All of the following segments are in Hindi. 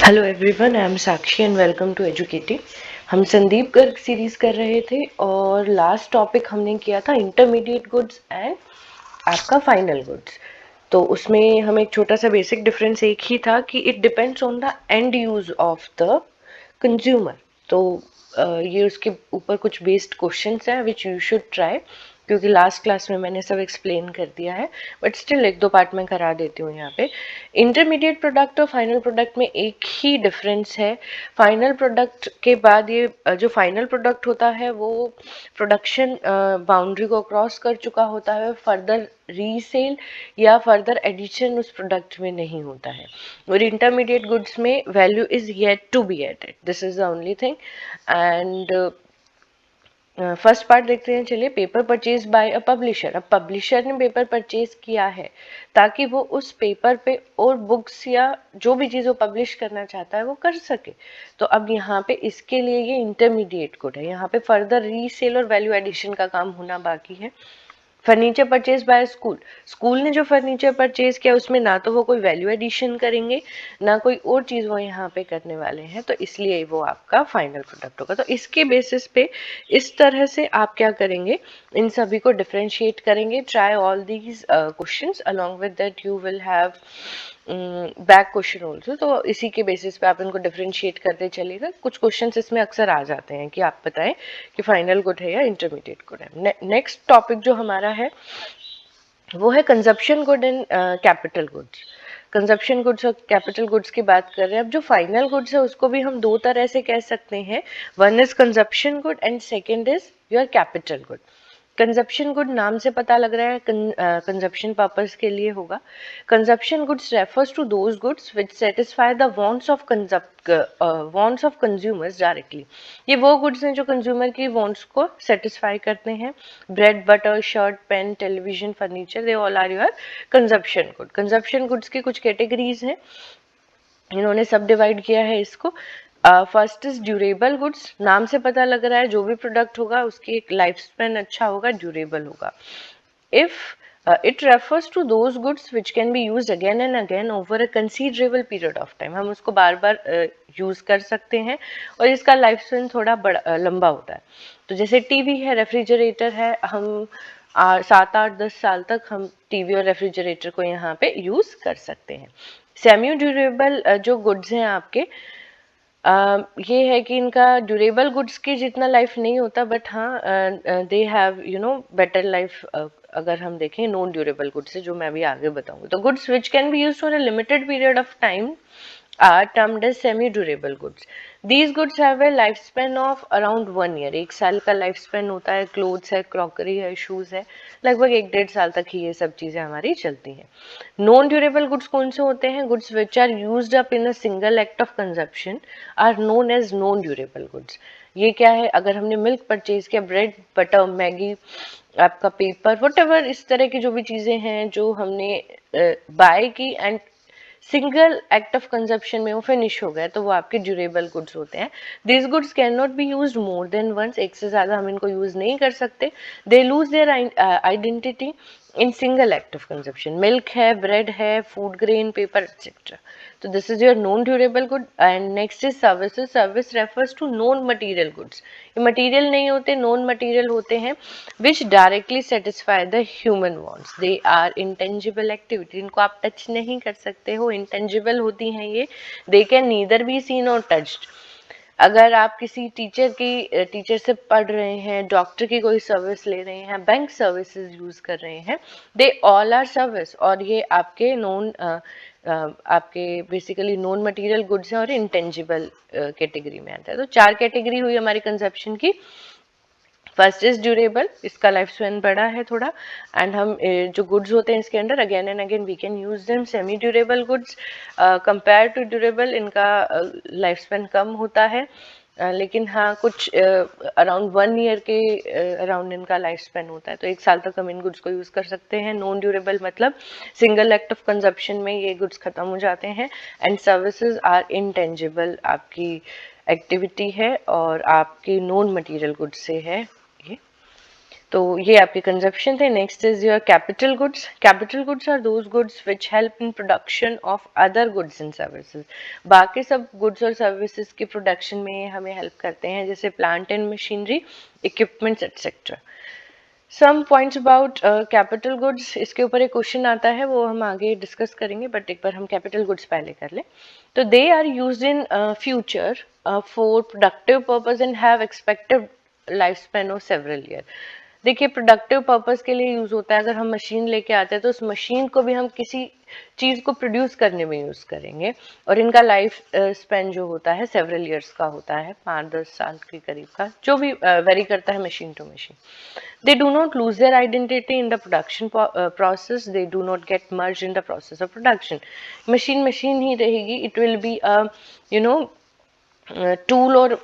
Hello everyone, I am Sakshi and welcome to Educative. हम संदीप गर्ग सीरीज कर रहे थे और लास्ट टॉपिक हमने किया था इंटरमीडिएट गुड्स एंड आपका फाइनल गुड्स। तो उसमें हम एक छोटा सा बेसिक डिफरेंस एक ही था कि it depends on the end use of the consumer. तो ये उसके ऊपर कुछ बेस्ड क्वेश्चंस हैं विच यू शुड ट्राई, क्योंकि लास्ट क्लास में मैंने सब एक्सप्लेन कर दिया है, बट स्टिल एक दो पार्ट में करा देती हूँ यहाँ पे। इंटरमीडिएट प्रोडक्ट और फाइनल प्रोडक्ट में एक ही डिफरेंस है। फाइनल प्रोडक्ट के बाद ये जो फाइनल प्रोडक्ट होता है वो प्रोडक्शन बाउंड्री को क्रॉस कर चुका होता है, फर्दर रीसेल या फर्दर एडिशन उस प्रोडक्ट में नहीं होता है। और इंटरमीडिएट गुड्स में value is yet to be added, this is the only thing. And first part देखते हैं, चलिए। Paper purchase by a publisher. अब पब्लिशर ने पेपर परचेज किया है ताकि वो उस पेपर पे और बुक्स या जो भी चीज़ वो पब्लिश करना चाहता है वो कर सके। तो अब यहाँ पे इसके लिए ये इंटरमीडिएट गुड है। यहाँ पे फर्दर रीसेल और वैल्यू एडिशन का काम होना बाकी है। Furniture purchase by school. School ने जो फर्नीचर परचेज किया उसमें ना तो वो कोई वैल्यू एडिशन करेंगे ना कोई और चीज़ वो यहाँ पे करने वाले हैं, तो इसलिए वो आपका फाइनल प्रोडक्ट होगा। तो इसके बेसिस पे इस तरह से आप क्या करेंगे, इन सभी को डिफ्रेंशिएट करेंगे। Try all these questions, along with that you will have back question also. तो इसी के बेसिस पे आप इनको डिफ्रेंशिएट करते चलिएगा। कुछ क्वेश्चंस इसमें अक्सर आ जाते हैं कि आप बताएं कि फाइनल गुड है या इंटरमीडिएट गुड है। नेक्स्ट टॉपिक जो हमारा है वो है consumption good and capital goods. Consumption goods और कैपिटल गुड्स की बात कर रहे हैं। अब जो फाइनल गुड्स है उसको भी हम दो तरह से कह सकते हैं, one is consumption good and second is your capital good. Consumption good नाम से पता लग रहा है कंजप्शन पर्पस के लिए होगा। Consumption goods refers to those goods which satisfy the wants of consumers directly. ये वो गुड्स हैं जो कंज्यूमर की वांट्स को सेटिस्फाई करते हैं। Bread, butter, shirt, pen, television, furniture, they all are your consumption good. Consumption goods की कुछ कैटेगरीज हैं, इन्होंने सब डिवाइड किया है इसको। First is durable goods. नाम से पता लग रहा है जो भी प्रोडक्ट होगा उसकी एक लाइफ स्पेन अच्छा होगा, ड्यूरेबल होगा। If it refers to those goods which can be used again and again over a considerable period of time। हम उसको बार बार यूज कर सकते हैं और इसका लाइफ स्पेन थोड़ा बड़ा लंबा होता है। तो जैसे टीवी है, रेफ्रिजरेटर है, हम 7 8 10 साल तक हम टीवी और रेफ्रिजरेटर को यहाँ पे यूज कर सकते हैं। सेमी ड्यूरेबल जो गुड्स हैं आपके, ये है कि इनका ड्यूरेबल गुड्स की जितना लाइफ नहीं होता, बट हाँ दे हैव बेटर लाइफ। अगर हम देखें नॉन ड्यूरेबल गुड्स से, जो मैं अभी आगे बताऊंगी, तो goods which can be used for a limited period of time are termed as semi-durable goods. These goods have a lifespan of around 1 year। 1 साल का लाइफ स्पेन होता है। क्लोथ्स है, क्रॉकरी है, शूज है, लगभग 1 1.5 साल तक ही ये सब चीजें हमारी चलती हैं। नॉन ड्यूरेबल गुड्स कौन से होते हैं? Goods which are used up in a single act of consumption are known as non durable goods. ये क्या है? अगर हमने मिल्क परचेज किया, ब्रेड, बटर, मैगी, आपका पेपर, वट इस तरह की जो भी चीजें हैं जो हमने बाय की and single act of consumption में वो फिनिश हो गया, तो वो आपके ड्यूरेबल गुड्स होते हैं। This goods can not be used more than once. एक से ज्यादा हम इनको यूज नहीं कर सकते। They lose their identity in single act of consumption. Milk है, ब्रेड है, फूड ग्रेन, पेपर एक्सेट्रा। तो this is your non durable good. And next is services. Service refers to non material goods. ये मटीरियल नहीं होते, नॉन मटीरियल होते हैं, which directly satisfy the human wants. They are intangible activity. इनको आप टच नहीं कर सकते हो, इंटेंजिबल होती हैं ये। They can neither be seen और टच्ड। अगर आप किसी टीचर से पढ़ रहे हैं, डॉक्टर की कोई सर्विस ले रहे हैं, बैंक सर्विसेज यूज कर रहे हैं, दे ऑल आर सर्विस। और ये आपके आपके बेसिकली नॉन मटेरियल गुड्स हैं और इंटेंजिबल कैटेगरी में आता है। तो 4 कैटेगरी हुई हमारी कंजप्शन की। फर्स्ट इज ड्यूरेबल, इसका लाइफ स्पेन बड़ा है थोड़ा, एंड हम जो गुड्स होते हैं इसके अंदर again and again we can use them. Semi durable goods compare to durable, इनका लाइफ स्पेन कम होता है, लेकिन हाँ कुछ अराउंड 1 ईयर के अराउंड इनका लाइफ स्पेन होता है। तो 1 साल तक हम इन गुड्स को यूज कर सकते हैं। नॉन ड्यूरेबल मतलब सिंगल एक्ट ऑफ कंजप्शन में ये गुड्स खत्म हो जाते हैं। एंड सर्विसेज आर इंटेंजिबल, आपकी एक्टिविटी है और आपकी नॉन मटेरियल गुड्स से है ये। तो ये आपके कंजप्शन थे. Next is your capital goods. Capital goods are those goods which help in production of other goods and services. बाकी सब गुड्स और सर्विसेज के प्रोडक्शन में हमें हेल्प करते हैं, जैसे plant and machinery, equipments etcetera. Some points about capital goods, इसके ऊपर एक क्वेश्चन आता है, वो हम आगे डिस्कस करेंगे, बट एक बार हम कैपिटल गुड्स पहले कर लें. तो they are used in future for productive purpose and have expected life span of several year. देखिए, प्रोडक्टिव पर्पस के लिए यूज होता है. अगर हम मशीन लेके आते हैं तो उस मशीन को भी हम किसी चीज को प्रोड्यूस करने में यूज करेंगे, और इनका लाइफ स्पेन जो होता है सेवरल ईयर्स का होता है, 5-10 साल के करीब का, जो भी वेरी करता है machine to machine. They do not lose their identity in the production process. They do not get merged in the process of production. Machine ही रहेगी. It will be a tool, or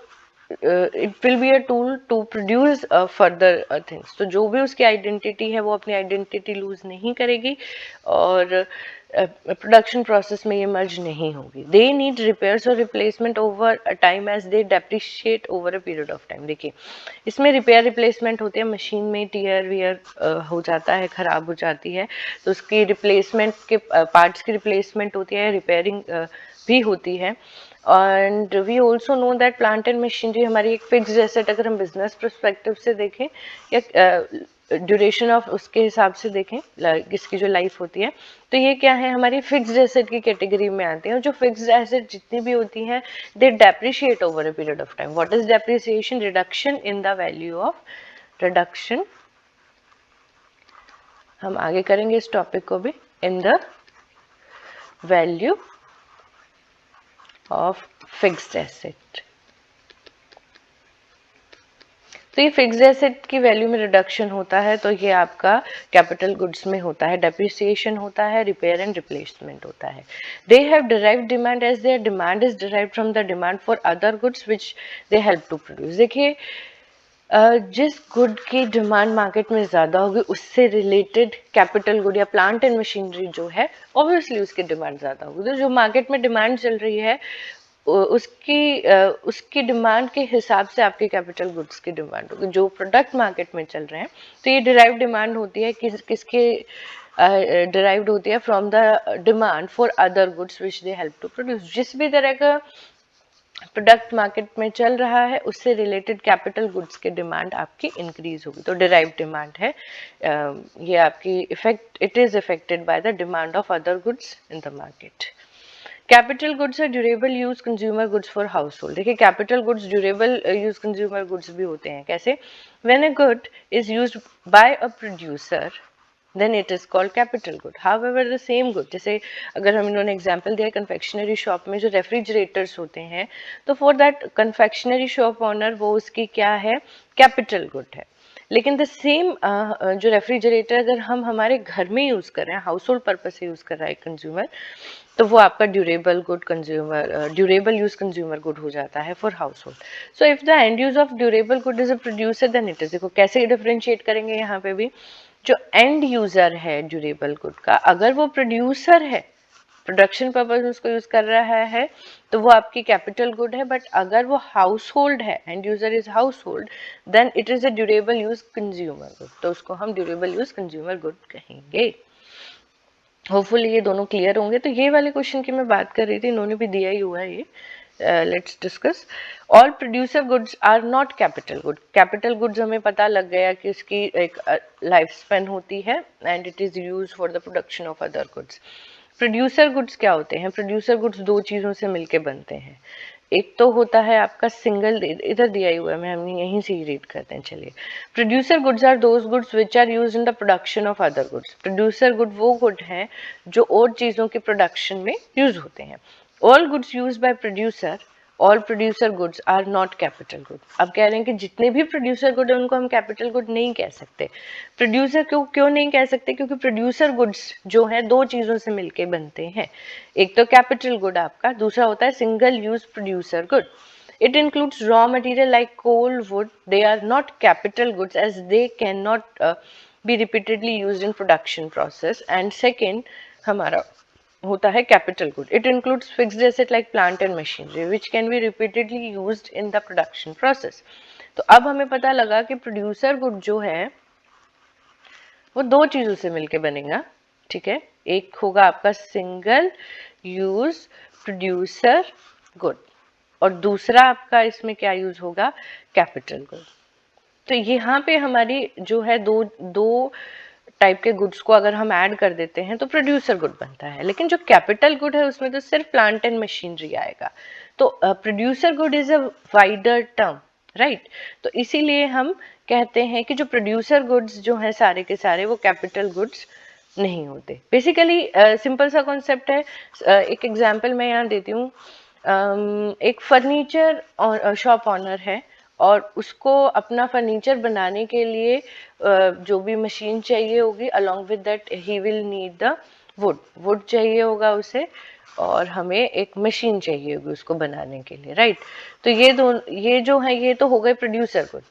it will be a tool to produce further things. तो जो भी उसकी आइडेंटिटी है वो अपनी आइडेंटिटी लूज नहीं करेगी, और प्रोडक्शन प्रोसेस में ये मर्ज नहीं होगी. दे नीड रिपेयर्स और replacement over a time as they depreciate over a period of time. देखिए, इसमें रिपेयर रिप्लेसमेंट होती है. मशीन में टीयर वियर हो जाता है, खराब हो जाती है, तो उसकी रिप्लेसमेंट के पार्ट्स की रिप्लेसमेंट होती है, रिपेयरिंग भी होती है. And we also know that plant and machinery हमारी एक फिक्स्ड एसेट, अगर हम बिजनेस परस्पेक्टिव से देखें या ड्यूरेशन ऑफ उसके हिसाब से देखें, इसकी जो लाइफ होती है, तो ये क्या है, हमारी फिक्स्ड एसेट की कैटेगरी में आते हैं. जो फिक्स्ड एसेट जितनी भी होती हैं, they depreciate over a period of time. What is depreciation? Reduction in the value of, reduction, हम आगे करेंगे इस टॉपिक को भी, in the value of fixed asset. तो ये फिक्स्ड एसेट की वैल्यू में रिडक्शन होता है, तो ये आपका कैपिटल गुड्स में होता है. डेप्रिसिएशन होता है, रिपेयर एंड रिप्लेसमेंट होता है. They have derived demand as their demand is derived from the demand for other goods which they help to produce. देखिए, जिस गुड की डिमांड मार्केट में ज़्यादा होगी, उससे रिलेटेड कैपिटल गुड या प्लांट एंड मशीनरी जो है, ऑब्वियसली उसकी डिमांड ज़्यादा होगी. तो जो मार्केट में डिमांड चल रही है, उसकी डिमांड के हिसाब से आपके कैपिटल गुड्स की डिमांड होगी. जो प्रोडक्ट मार्केट में चल रहे हैं, तो ये डिराइव डिमांड होती है, किसके डिराइव्ड होती है? From the demand for other goods which they help to produce. जिस भी तरह का प्रोडक्ट मार्केट में चल रहा है, उससे रिलेटेड कैपिटल गुड्स की डिमांड आपकी इंक्रीज होगी, तो डिराइव डिमांड है. ये आपकी effect, it is affected by the demand of other goods in the market. Capital goods है durable use consumer goods for household. देखिए, capital goods durable use consumer goods भी होते हैं. कैसे? When a good is used by a producer, then it is called capital good. However, the same good, जैसे अगर हम इन्होंने एग्जाम्पल दिया कन्फेक्शनरी शॉप में जो रेफ्रिजरेटर्स होते हैं, तो for that confectionery shop owner वो उसकी क्या है? कैपिटल गुड है. लेकिन द सेम जो रेफ्रिजरेटर अगर हम हमारे घर में यूज़ कर रहे हैं, हाउस होल्ड पर्पज से यूज़ कर रहा है कंज्यूमर, तो वो आपका durable good consumer, durable use consumer good हो जाता है for household. So if the end use of durable good is a producer, then it is. देखो कैसे डिफरेंशिएट करेंगे यहाँ पे भी. जो एंड यूजर है ड्यूरेबल गुड का, अगर वो प्रोड्यूसर है, प्रोडक्शन पर्पज उसको यूज कर रहा है, तो वो आपकी कैपिटल गुड है. बट अगर वो हाउस होल्ड है, end user is household, then it is a durable use consumer good, तो उसको हम ड्यूरेबल यूज कंज्यूमर गुड कहेंगे. होपफुली ये दोनों क्लियर होंगे. तो ये वाले क्वेश्चन की मैं बात कर रही थी, इन्होंने भी दिया ही हुआ है ये. Let's discuss. All producer goods are not capital good. Capital goods हमें पता लग गया कि इसकी एक लाइफ स्पेन होती है, and it is use for the production of other goods. Producer goods क्या होते हैं? प्रोड्यूसर गुड्स दो चीज़ों से मिलके बनते हैं. एक तो होता है आपका सिंगल, इधर दिया ही हुआ है, मैं हम यहीं से ही रीड करते हैं. चलिए, producer goods are those goods which are use in the production of other goods. Producer good वो गुड हैं जो और चीज़ों के प्रोडक्शन में यूज होते हैं. All goods use by producer, all producer goods are not capital good. अब कह रहे हैं कि जितने भी प्रोड्यूसर गुड है उनको हम कैपिटल गुड नहीं कह सकते. प्रोड्यूसर क्यों नहीं कह सकते? क्योंकि प्रोड्यूसर गुड्स जो है दो चीज़ों से मिलके बनते हैं. एक तो कैपिटल गुड आपका, दूसरा होता है single use producer good. It includes raw material like coal, wood. They are not capital goods as they cannot be repeatedly used in production process. And second, हमारा होता है capital good. It includes fixed asset like plant and machinery which can be repeatedly used in the production process. तो अब हमें पता लगा कि प्रोड्यूसर गुड जो है वो दो चीजों से मिलके बनेगा, ठीक है। एक होगा आपका सिंगल यूज प्रोड्यूसर गुड, और दूसरा आपका इसमें क्या यूज होगा, कैपिटल गुड। तो यहाँ पे हमारी जो है दो दो टाइप के गुड्स को अगर हम ऐड कर देते हैं तो प्रोड्यूसर गुड बनता है। लेकिन जो कैपिटल गुड है उसमें तो सिर्फ प्लांट एंड मशीनरी आएगा। तो producer good is a wider term, right. तो इसीलिए हम कहते हैं कि जो प्रोड्यूसर गुड्स जो है सारे के सारे वो कैपिटल गुड्स नहीं होते। बेसिकली सिंपल सा कॉन्सेप्ट है। एक एग्जांपल मैं यहाँ देती हूँ। एक फर्नीचर शॉप ऑनर है और उसको अपना फर्नीचर बनाने के लिए जो भी मशीन चाहिए होगी, along with that he will need the wood चाहिए होगा उसे, और हमें एक मशीन चाहिए होगी उसको बनाने के लिए, राइट। तो ये जो है ये तो हो गए प्रोड्यूसर गुड,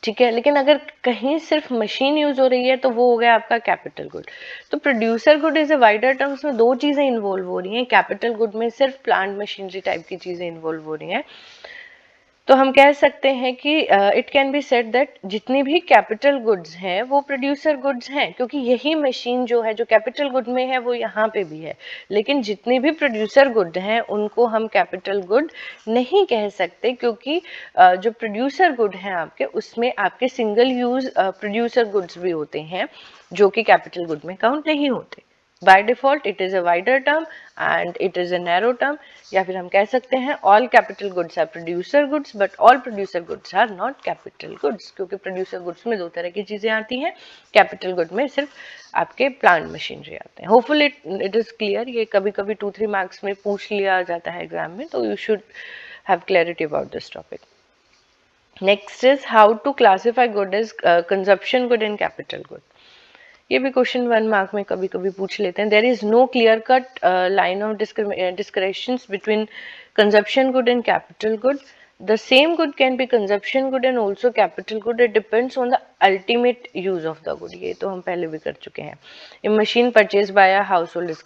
ठीक है। लेकिन अगर कहीं सिर्फ मशीन यूज हो रही है तो वो हो गया आपका कैपिटल गुड। तो producer good is a wider term, उसमें दो चीजें इन्वॉल्व हो रही हैं। कैपिटल गुड में सिर्फ प्लांट मशीनरी टाइप की चीजें इन्वॉल्व हो रही हैं। तो हम कह सकते हैं कि it can be said that जितनी भी कैपिटल गुड्स हैं वो प्रोड्यूसर गुड्स हैं, क्योंकि यही मशीन जो है जो कैपिटल गुड में है वो यहाँ पे भी है। लेकिन जितनी भी प्रोड्यूसर गुड हैं उनको हम कैपिटल गुड नहीं कह सकते, क्योंकि जो प्रोड्यूसर गुड हैं आपके उसमें आपके सिंगल यूज प्रोड्यूसर गुड्स भी होते हैं जो कि कैपिटल गुड में काउंट नहीं होते। By default it is a wider term and it is a narrow term. या फिर हम कह सकते हैं all capital goods are producer goods but all producer goods are not capital goods, क्योंकि प्रोड्यूसर गुड्स में दो तरह की चीजें आती हैं, कैपिटल गुड में सिर्फ आपके प्लांट मशीनरी आते हैं। Hopeful it is clear. ये कभी कभी 2-3 मार्क्स में पूछ लिया जाता है एग्जाम में, तो you should have clarity about this topic. Next is how to classify good as consumption good and capital good. ये भी क्वेश्चन 1 मार्क में कभी कभी पूछ लेते हैं। There is no clear cut line of discriminations between consumption good and capital good. The same good can be consumption good and also capital good. It depends on the ultimate use of the good. ये तो हम पहले भी कर चुके हैं। A machine purchased by a household is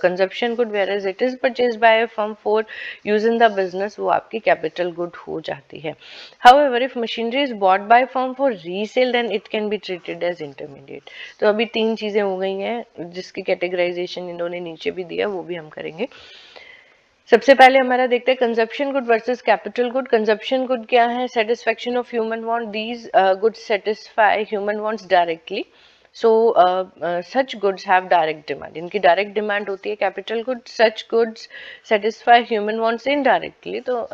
consumption good, whereas it is purchased by a firm for use in the business, वो आपकी capital good हो जाती है। However, if machinery is bought by firm for resale, then it can be treated as intermediate. तो अभी 3 चीजें हो गई हैं जिसकी कैटेगराइजेशन इन्होंने नीचे भी दिया, वो भी हम करेंगे। सबसे पहले हमारा देखते हैं consumption good versus capital good. Consumption good क्या है, satisfaction of human want. These goods satisfy human wants directly, so such goods have direct demand. इनकी डायरेक्ट डिमांड होती है। Capital good, such goods satisfy human wants indirectly, तो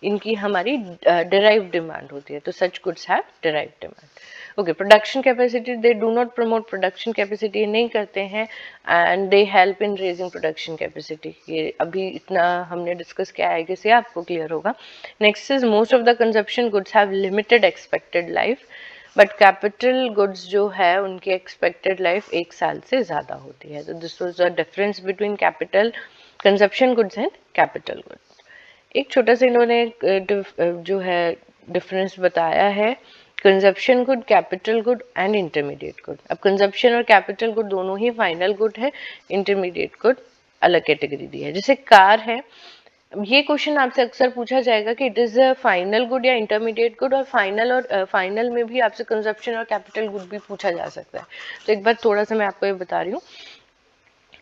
इनकी हमारी डिराइव डिमांड होती है, तो such goods have derive demand. Okay, production capacity, they do not promote production capacity, नहीं करते हैं, and they help in raising production capacity. ये अभी इतना हमने डिस्कस किया है, इससे आपको क्लियर होगा। Next is most of the consumption goods have limited expected life, but capital goods जो है उनकी एक्सपेक्टेड लाइफ 1 साल से ज़्यादा होती है। तो this was the difference between capital consumption goods and capital goods. एक छोटा सा इन्होंने जो है डिफरेंस बताया है, consumption good, capital good and intermediate good. अब कंजप्शन और कैपिटल गुड दोनों ही फाइनल गुड है, इंटरमीडिएट गुड अलग कैटेगरी दी है। जैसे कार है, ये क्वेश्चन आपसे अक्सर पूछा जाएगा कि इट इज फाइनल गुड या इंटरमीडिएट गुड, और फाइनल में भी आपसे कंजप्शन और कैपिटल गुड भी पूछा जा सकता है। तो एक बार थोड़ा सा मैं आपको ये बता रही हूँ।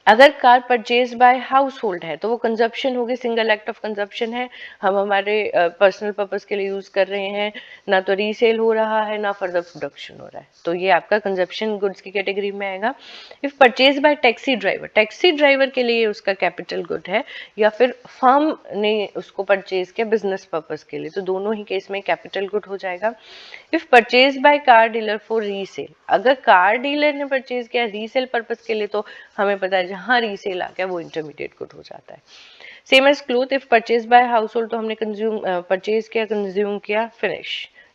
अगर car purchase by household है तो वो कंजप्शन होगी, सिंगल एक्ट ऑफ कंजप्शन है, हम हमारे पर्सनल पर्पज के लिए यूज कर रहे हैं, ना तो रीसेल हो रहा है ना फर्दर प्रोडक्शन हो रहा है, तो ये आपका कंजप्शन गुड्स की कैटेगरी में आएगा। If purchase bye taxi driver, taxi driver के लिए उसका कैपिटल गुड है, या फिर फर्म ने उसको परचेज किया बिजनेस पर्पज के लिए, तो दोनों ही केस में कैपिटल गुड हो जाएगा। If purchase by car dealer for resale, अगर कार डीलर ने परचेज किया रीसेल पर्पज के लिए, तो हमें पता है जहां रीसेल आ गया वो इंटरमीडिएट गुड हो जाता है। Same as cloth, if purchase by household, तो हमने परचेज किया, कंज्यूम किया, फिनिश,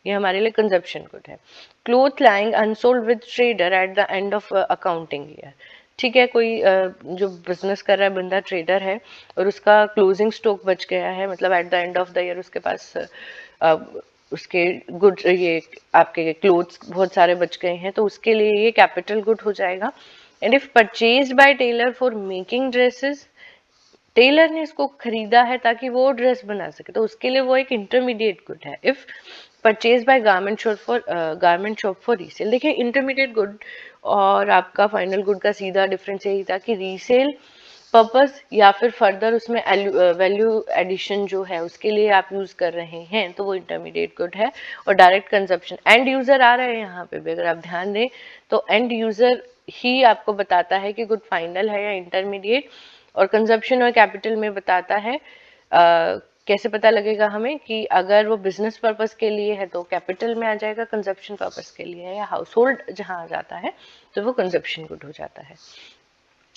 ये हमारे लिए कंजप्शन गुड है। Cloth lying unsold with trader at the end of accounting year, ठीक है, कोई जो बिजनेस कर रहा है बंदा ट्रेडर है और उसका क्लोजिंग स्टॉक बच गया है, मतलब at the end of the year उसके पास उसके गुड ये आपके क्लोथ्स बहुत सारे बच गए हैं, तो उसके लिए ये कैपिटल गुड हो जाएगा। And if purchase by tailor for making dresses, tailor ने इसको खरीदा है ताकि वो ड्रेस बना सके, तो उसके लिए वो एक इंटरमीडिएट गुड है। If purchase bye garment shop for resale. देखिए इंटरमीडिएट गुड और आपका फाइनल गुड का सीधा डिफरेंस यही था कि रीसेल पर्पस या फिर फर्दर उसमें वैल्यू एडिशन जो है उसके लिए आप यूज कर रहे हैं तो वो इंटरमीडिएट गुड है। और डायरेक्ट कंजप्शन एंड यूजर आ रहे हैं यहाँ पे भी, अगर आप ध्यान दें तो एंड यूजर ही आपको बताता है कि गुड फाइनल है या इंटरमीडिएट। और कंजप्शन और कैपिटल में बताता है कैसे पता लगेगा हमें कि अगर वो बिजनेस पर्पस के लिए है तो कैपिटल में आ जाएगा, कंजप्शन पर्पस के लिए है या हाउस होल्ड जहाँ आ जाता है तो वो कंजप्शन गुड हो जाता है।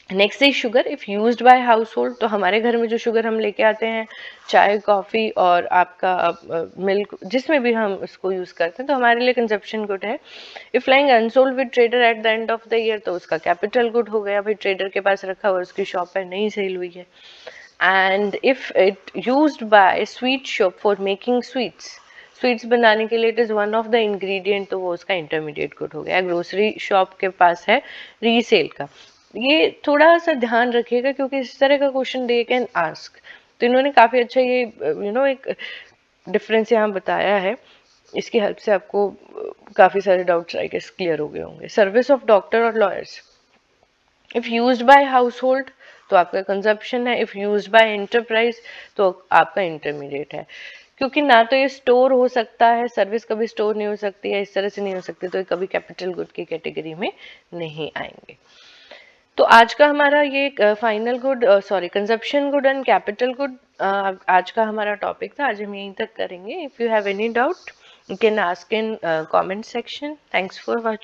Next is sugar. If used by household, तो हमारे घर में जो शुगर हम लेके आते हैं चाय कॉफी और आपका मिल्क जिसमें भी हम इसको यूज करते हैं तो हमारे लिए कंजप्शन गुड है। If lying unsold with trader at the end of the year, तो उसका कैपिटल गुड हो गया, भाई ट्रेडर के पास रखा हुआ उसकी शॉप है नहीं सेल हुई है। And if it used by sweet shop for making sweets बनाने के लिए it is one of the ingredient, तो वो उसका इंटरमीडिएट गुड हो गया। ग्रोसरी शॉप के पास है रीसेल का। ये थोड़ा सा ध्यान रखिएगा क्योंकि इस तरह का क्वेश्चन दे कैन आस्क, तो इन्होंने काफी अच्छा ये एक डिफरेंस यहाँ बताया है। इसकी हेल्प से आपको काफी सारे डाउट्स आई गेस क्लियर हो गए होंगे। सर्विस ऑफ डॉक्टर और lawyers, if used by household तो आपका कंजप्शन है, इफ यूज्ड बाय एंटरप्राइज तो आपका इंटरमीडिएट है। क्योंकि ना तो ये स्टोर हो सकता है, सर्विस कभी स्टोर नहीं हो सकती है, इस तरह से नहीं हो सकती, तो ये कभी कैपिटल गुड की कैटेगरी में नहीं आएंगे। तो आज का हमारा ये final good consumption good and capital good आज का हमारा टॉपिक था। आज हम यहीं तक करेंगे। If you have any doubt you can ask in comment section. Thanks for watching.